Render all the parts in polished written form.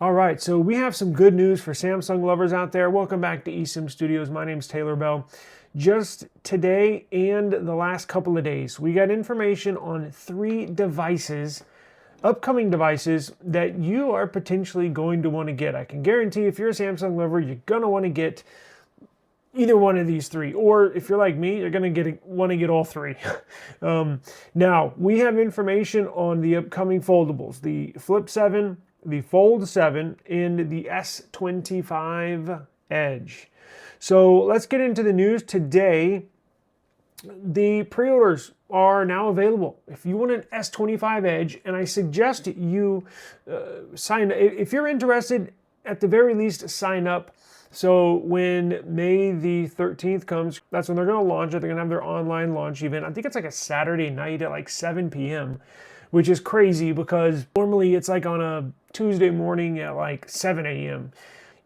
All right, so we have some good news for Samsung lovers out there. Welcome back to eSIM Studios. My name is Taylor Bell. Just today and the last couple of days, we got information on 3 devices, upcoming devices that you are potentially going to want to get. I can guarantee if you're a Samsung lover, you're going to want to get either one of these 3, or if you're like me, you're going to want to get all 3. Now, we have information on the upcoming foldables, the Flip 7, the Fold 7, and the S25 Edge. So let's get into the news today. The pre-orders are now available. If you want an S25 Edge, and I suggest you sign, if you're interested, at the very least, sign up. So when May the 13th comes, that's when they're going to launch it. They're going to have their online launch event. I think it's like a Saturday night at like 7 p.m., which is crazy because normally it's like on a Tuesday morning at like 7 a.m.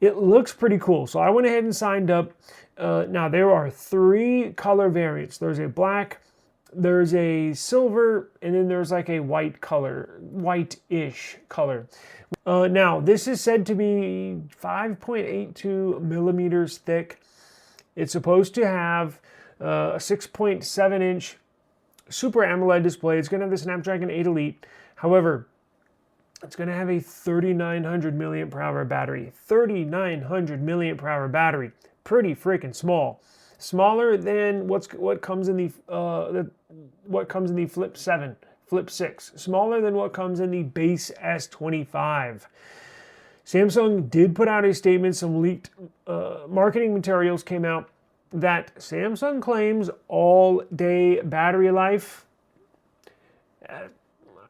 It looks pretty cool. So I went ahead and signed up. Now there are 3 color variants. There's a black, there's a silver, and then there's like a white color, white-ish color. Now this is said to be 5.82 millimeters thick. It's supposed to have a 6.7-inch Super AMOLED display. It's going to have the Snapdragon 8 Elite. However, it's going to have a 3,900 milliamp per hour battery. 3,900 milliamp per hour battery. Pretty freaking small. Smaller than what comes in the Flip 7, Flip 6. Smaller than what comes in the base S25. Samsung did put out a statement. Some leaked marketing materials came out that Samsung claims all-day battery life.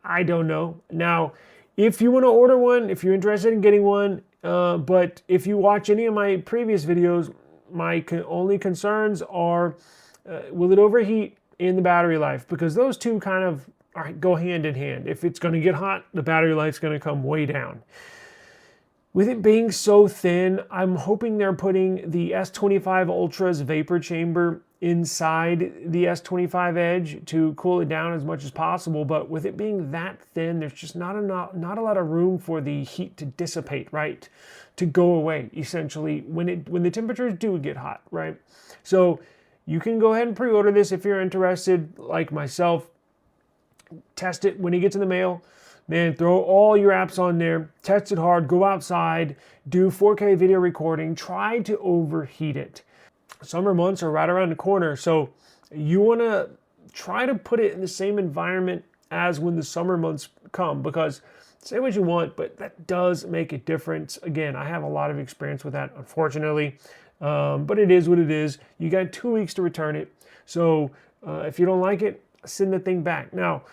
I don't know. Now, if you want to order one, if you're interested in getting one, but if you watch any of my previous videos, my only concerns are, will it overheat in the battery life? Because those two kind of go hand in hand. If it's going to get hot, the battery life's going to come way down. With it being so thin, I'm hoping they're putting the S25 Ultra's vapor chamber inside the S25 Edge to cool it down as much as possible. But with it being that thin, there's just not a lot of room for the heat to dissipate, right? To go away, essentially, when the temperatures do get hot, right? So you can go ahead and pre-order this if you're interested, like myself. Test it when it gets in the mail. Man, throw all your apps on there, test it hard, go outside, do 4K video recording, try to overheat it. Summer months are right around the corner, so you want to try to put it in the same environment as when the summer months come, because say what you want, but that does make a difference. Again, I have a lot of experience with that, unfortunately, but it is what it is. You got 2 weeks to return it, so if you don't like it, send the thing back. Now,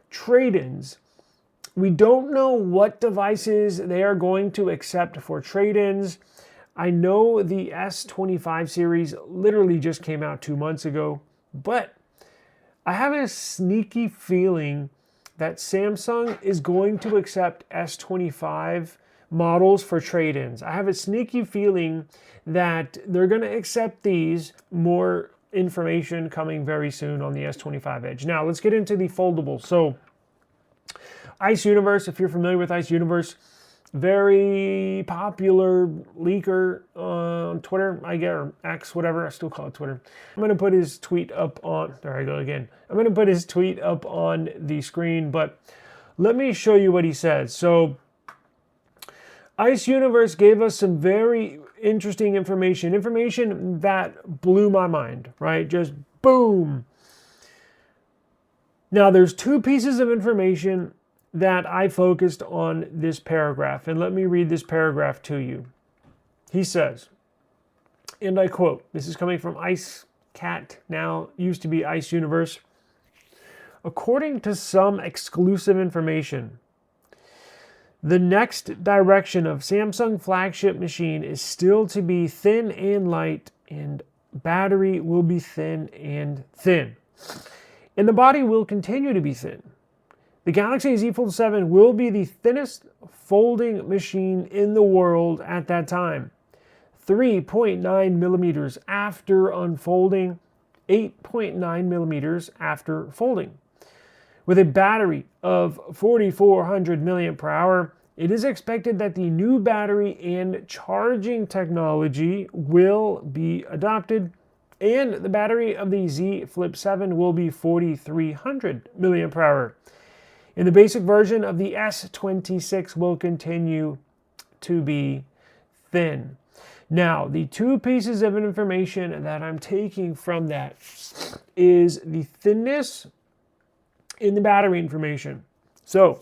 trade-ins. We don't know what devices they are going to accept for trade-ins. I know the S25 series literally just came out 2 months ago, but I have a sneaky feeling that Samsung is going to accept S25 models for trade-ins. I have a sneaky feeling that they're going to accept these. More information coming very soon on the S25 Edge. Now, let's get into the foldables. So, Ice Universe, if you're familiar with Ice Universe, very popular leaker on Twitter, I guess, or X, whatever, I still call it Twitter. I'm going to put his tweet up on, there I go again. I'm going to put his tweet up on the screen, but let me show you what he said. So, Ice Universe gave us some very interesting information that blew my mind, right? Just boom. Now, there's 2 pieces of information that I focused on this paragraph, and let me read this paragraph to you. He says, and I quote, this is coming from Ice Cat, now used to be Ice Universe. According to some exclusive information, the next direction of Samsung flagship machine is still to be thin and light, and battery will be thin and thin. And the body will continue to be thin. The Galaxy Z Fold 7 will be the thinnest folding machine in the world at that time. 3.9 millimeters after unfolding, 8.9 millimeters after folding. With a battery of 4,400 milliamp per hour It is expected that the new battery and charging technology will be adopted, and the battery of the Z Flip 7 will be 4,300 milliamp hour. And the basic version of the S26 will continue to be thin. Now, the two pieces of information that I'm taking from that is the thinness in the battery information. So,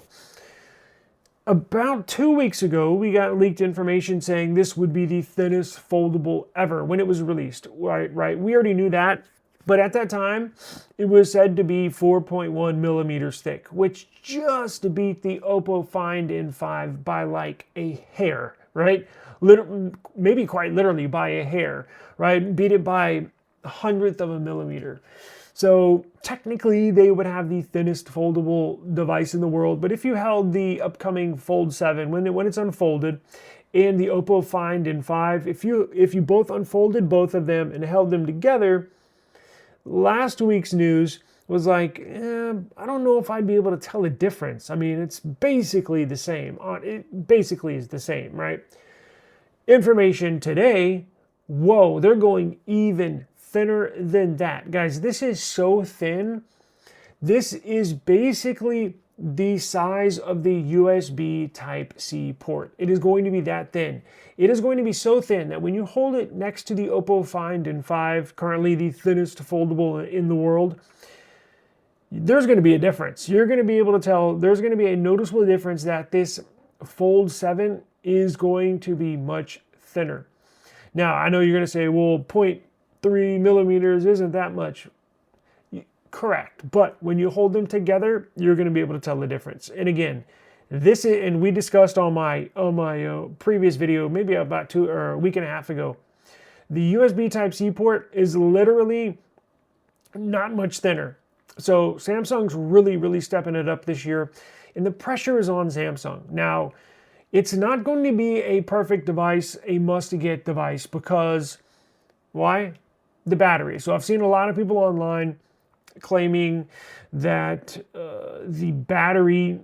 about 2 weeks ago, we got leaked information saying this would be the thinnest foldable ever when it was released. Right? We already knew that, but at that time, it was said to be 4.1 millimeters thick, which just beat the Oppo Find N5 by like a hair, right? Maybe quite literally by a hair, right? Beat it by 1/100 of a millimeter. So technically they would have the thinnest foldable device in the world, but if you held the upcoming Fold 7, when it's unfolded, and the Oppo Find N5, if you both unfolded both of them and held them together, last week's news was like, I don't know if I'd be able to tell the difference. I mean, it's basically the same. It basically is the same, right? Information today, whoa, they're going even thinner than that. Guys, this is so thin. This is basically the size of the USB Type-C port. It is going to be that thin. It is going to be so thin that when you hold it next to the Oppo Find N5, currently the thinnest foldable in the world, there's going to be a difference. You're going to be able to tell, there's going to be a noticeable difference that this Fold 7 is going to be much thinner. Now, I know you're going to say, well, 0.3 millimeters isn't that much. Correct, but when you hold them together, you're going to be able to tell the difference. And again, this is, and we discussed on my previous video, maybe about a week and a half ago, the USB Type-C port is literally not much thinner. So Samsung's really stepping it up this year, and the pressure is on Samsung. Now, it's not going to be a perfect device, a must-get device, because why? The battery. So I've seen a lot of people online claiming that the battery,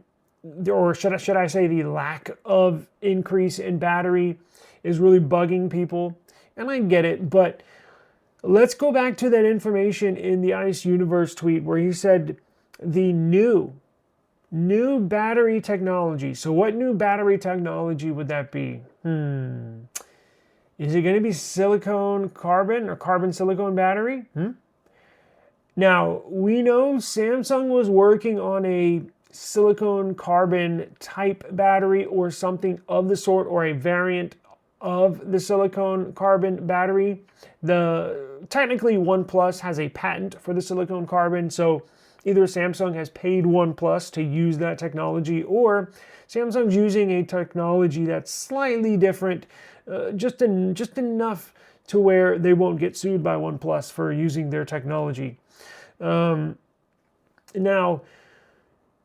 or should I say the lack of increase in battery, is really bugging people. And I get it, but let's go back to that information in the Ice Universe tweet where he said the new battery technology. So what new battery technology would that be? Is it going to be silicon carbon or carbon silicon battery? Now, we know Samsung was working on a silicon carbon type battery or something of the sort, or a variant of the silicon carbon battery. Technically OnePlus has a patent for the silicon carbon, so either Samsung has paid OnePlus to use that technology, or Samsung's using a technology that's slightly different, just enough to where they won't get sued by OnePlus for using their technology. Now,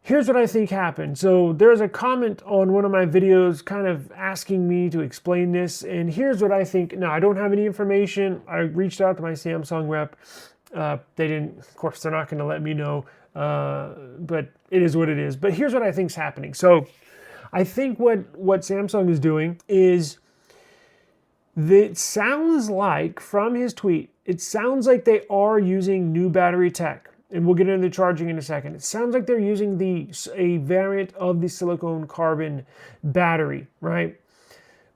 here's what I think happened. So there's a comment on one of my videos kind of asking me to explain this, and here's what I think. Now, I don't have any information. I reached out to my Samsung rep. They didn't, of course, they're not going to let me know, but it is what it is. But here's what I think is happening. So I think what Samsung is doing is, it sounds like, from his tweet, it sounds like they are using new battery tech. And we'll get into the charging in a second. It sounds like they're using a variant of the silicon carbon battery, right?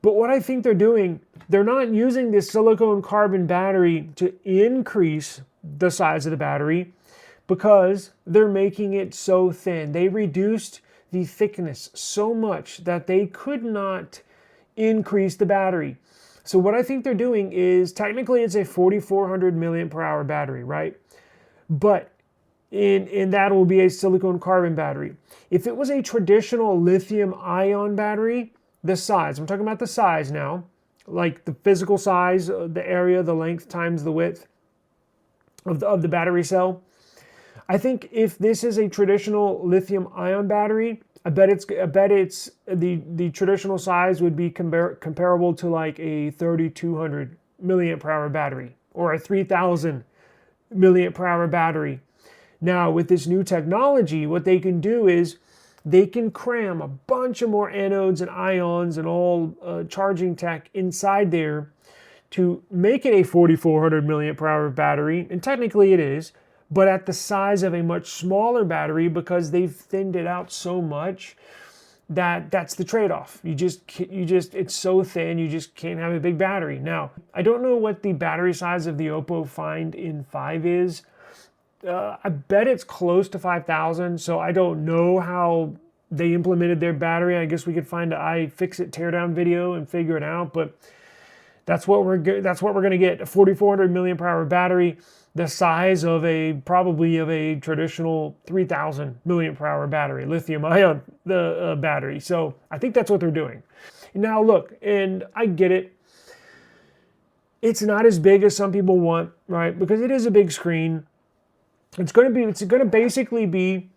But what I think they're doing, they're not using this silicon carbon battery to increase the size of the battery, because they're making it so thin. They reduced the thickness so much that they could not increase the battery. So what I think they're doing is, technically it's a 4,400 milliamp per hour battery, right? But in that will be a silicon carbon battery. If it was a traditional lithium ion battery, the size, I'm talking about the size now, like the physical size, the area, the length times the width of the battery cell. I think if this is a traditional lithium ion battery, I bet it's the traditional size would be comparable to like a 3,200 milliamp per hour battery, or a 3,000 milliamp per hour battery. Now, with this new technology, what they can do is they can cram a bunch of more anodes and ions and all charging tech inside there to make it a 4,400 milliamp per hour battery, and technically it is, but at the size of a much smaller battery because they've thinned it out so much that's the trade-off. It's so thin, you just can't have a big battery. Now, I don't know what the battery size of the Oppo Find N5 is. I bet it's close to 5,000, so I don't know how they implemented their battery. I guess we could find an iFixit teardown video and figure it out, but that's what we're gonna get, a 4,400 milliamp per hour battery, the size of probably of a traditional 3,000 milliamp per hour battery, lithium ion battery. So I think that's what they're doing. Now look, and I get it. It's not as big as some people want, right? Because it is a big screen. It's gonna basically be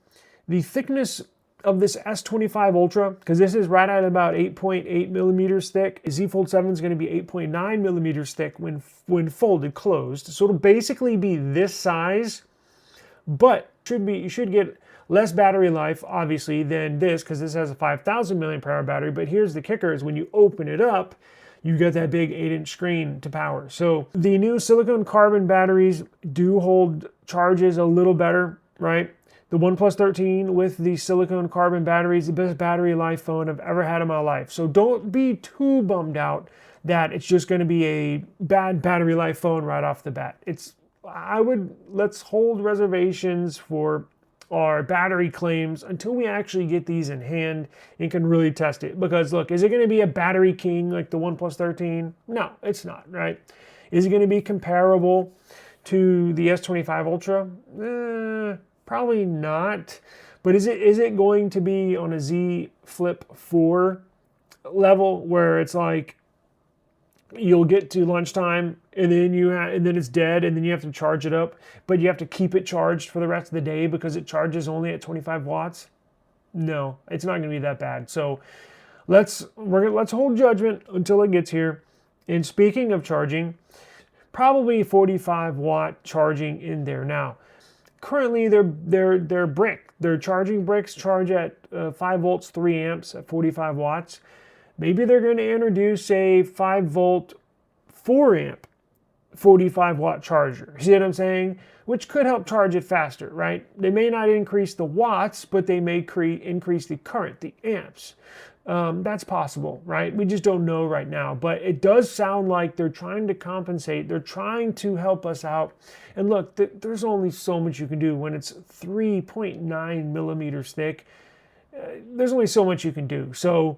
the thickness of this S25 Ultra, because this is right at about 8.8 millimeters thick. Z Fold 7 is going to be 8.9 millimeters thick when folded closed. So it'll basically be this size, but you should get less battery life, obviously, than this, because this has a 5,000 milliamp hour battery. But here's the kicker: is when you open it up, you get that big 8-inch screen to power. So the new silicone carbon batteries do hold charges a little better, right? The OnePlus 13 with the silicone carbon battery is the best battery life phone I've ever had in my life. So don't be too bummed out that it's just going to be a bad battery life phone right off the bat. Let's hold reservations for our battery claims until we actually get these in hand and can really test it. Because look, is it going to be a battery king like the OnePlus 13? No, it's not, right? Is it going to be comparable to the S25 Ultra? Probably not. But is it going to be on a Z Flip 4 level where it's like you'll get to lunchtime and then it's dead and then you have to charge it up, but you have to keep it charged for the rest of the day because it charges only at 25 watts? No, it's not going to be that bad. So let's hold judgment until it gets here. And speaking of charging, probably 45 watt charging in there now. Currently, their charging bricks charge at 5 volts, 3 amps at 45 watts. Maybe they're going to introduce a 5 volt, 4 amp, 45 watt charger. See what I'm saying? Which could help charge it faster, right? They may not increase the watts, but they may increase the current, the amps. That's possible, right? We just don't know right now, but it does sound like they're trying to compensate. They're trying to help us out. And look, there's only so much you can do when it's 3.9 millimeters thick. There's only so much you can do. So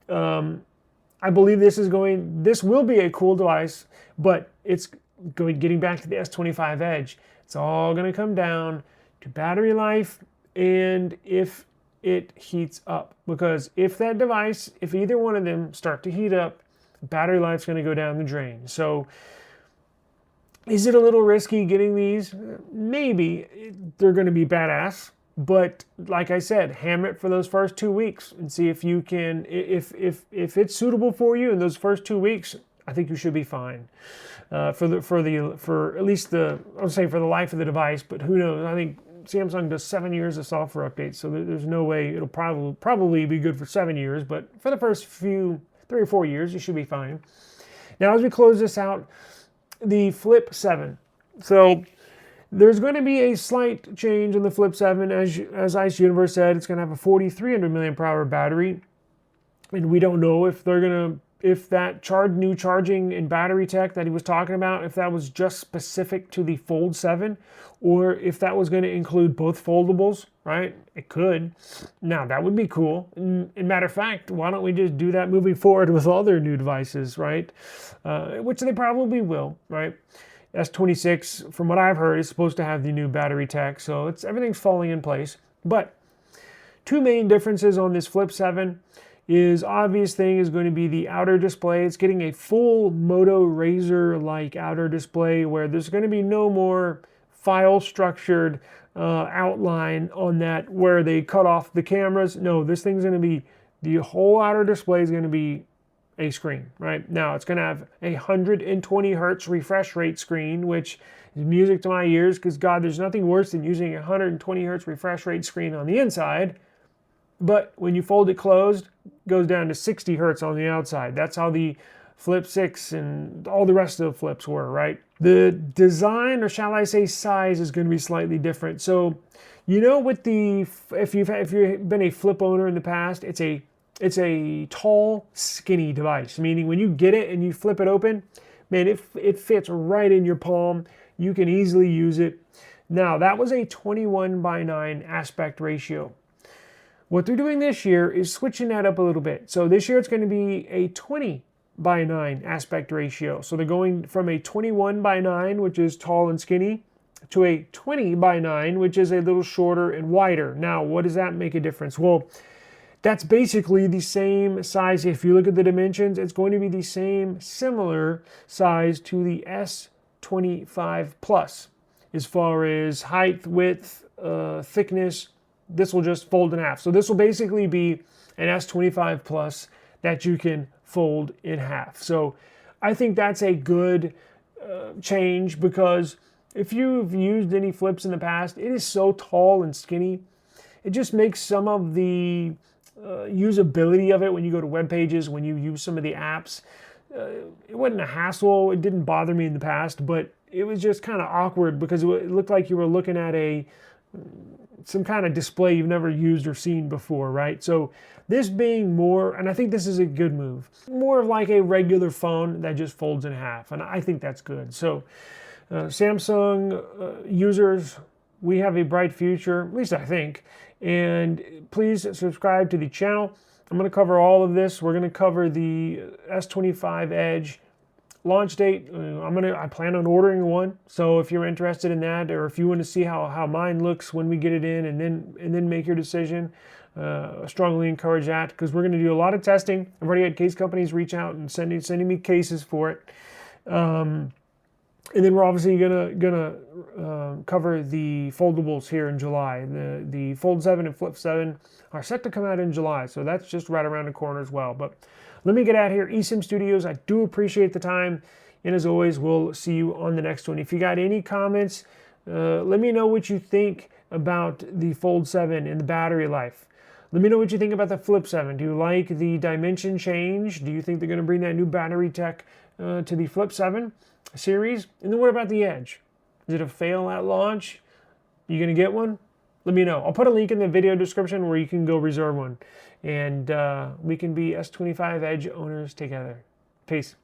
I believe this will be a cool device, but getting back to the S25 Edge, it's all going to come down to battery life and if it heats up, because if either one of them start to heat up, battery life's going to go down the drain. So is it a little risky getting these? Maybe. They're going to be badass, but like I said, hammer it for those first 2 weeks and see if you can, if it's suitable for you in those first 2 weeks. I think you should be fine for at least the life of the device, but who knows? I think Samsung does 7 years of software updates, so there's no way it'll probably be good for 7 years, but for the first 3 or 4 years, you should be fine. Now, as we close this out, the Flip 7. So there's going to be a slight change in the Flip 7. As Ice Universe said, it's going to have a 4,300 milliamp hour battery, and we don't know if that new charging and battery tech that he was talking about, if that was just specific to the Fold 7, or if that was going to include both foldables, right? It could. Now, that would be cool. And matter of fact, why don't we just do that moving forward with all their new devices, right? Which they probably will, right? S26, from what I've heard, is supposed to have the new battery tech, so everything's falling in place. But two main differences on this Flip 7 is obvious thing is going to be the outer display. It's getting a full Moto Razr-like outer display where there's going to be no more file structured outline on that where they cut off the cameras. No, this thing's going to be, the whole outer display is going to be a screen, right? Now it's going to have a 120 hertz refresh rate screen, which is music to my ears because God, there's nothing worse than using a 120 hertz refresh rate screen on the inside. but when you fold it closed, it goes down to 60 hertz on the outside. That's how the Flip 6 and all the rest of the flips were, right? The design, or shall I say size, is going to be slightly different. So, you know, with the, if you've been a flip owner in the past, it's a tall, skinny device, meaning when you get it and you flip it open, man, it fits right in your palm. You can easily use it. Now, that was a 21:9 aspect ratio. What they're doing this year is switching that up a little bit. So this year it's going to be a 20:9 aspect ratio. So they're going from a 21:9, which is tall and skinny, to a 20:9, which is a little shorter and wider. Now, what does that make a difference? Well, that's basically the same size. If you look at the dimensions, it's going to be the same, similar size to the S25 Plus. As far as height, width, thickness, this will just fold in half. So this will basically be an S25 Plus that you can fold in half. So I think that's a good change, because if you've used any flips in the past, it is so tall and skinny. It just makes some of the usability of it when you go to web pages, when you use some of the apps, it wasn't a hassle. It didn't bother me in the past, but it was just kind of awkward because it looked like you were looking at some kind of display you've never used or seen before, right? So this being more, and I think this is a good move, more of like a regular phone that just folds in half, and I think that's good. So Samsung users, we have a bright future, at least I think, and please subscribe to the channel. I'm going to cover all of this. We're going to cover the S25 Edge launch date. I plan on ordering one. So if you're interested in that, or if you want to see how mine looks when we get it in, and then make your decision, I strongly encourage that, because we're going to do a lot of testing. I've already had case companies reach out and sending me cases for it. And then we're obviously gonna cover the foldables here in July. The Fold 7 and Flip 7 are set to come out in July, so that's just right around the corner as well. But let me get out here. eSIM Studios, I do appreciate the time, and as always, we'll see you on the next one. If you got any comments, let me know what you think about the Fold 7 and the battery life. Let me know what you think about the Flip 7. Do you like the dimension change? Do you think they're going to bring that new battery tech to the Flip 7 series? And then what about the Edge? Is it a fail at launch? You going to get one? Let me know. I'll put a link in the video description where you can go reserve one. And we can be S25 Edge owners together. Peace.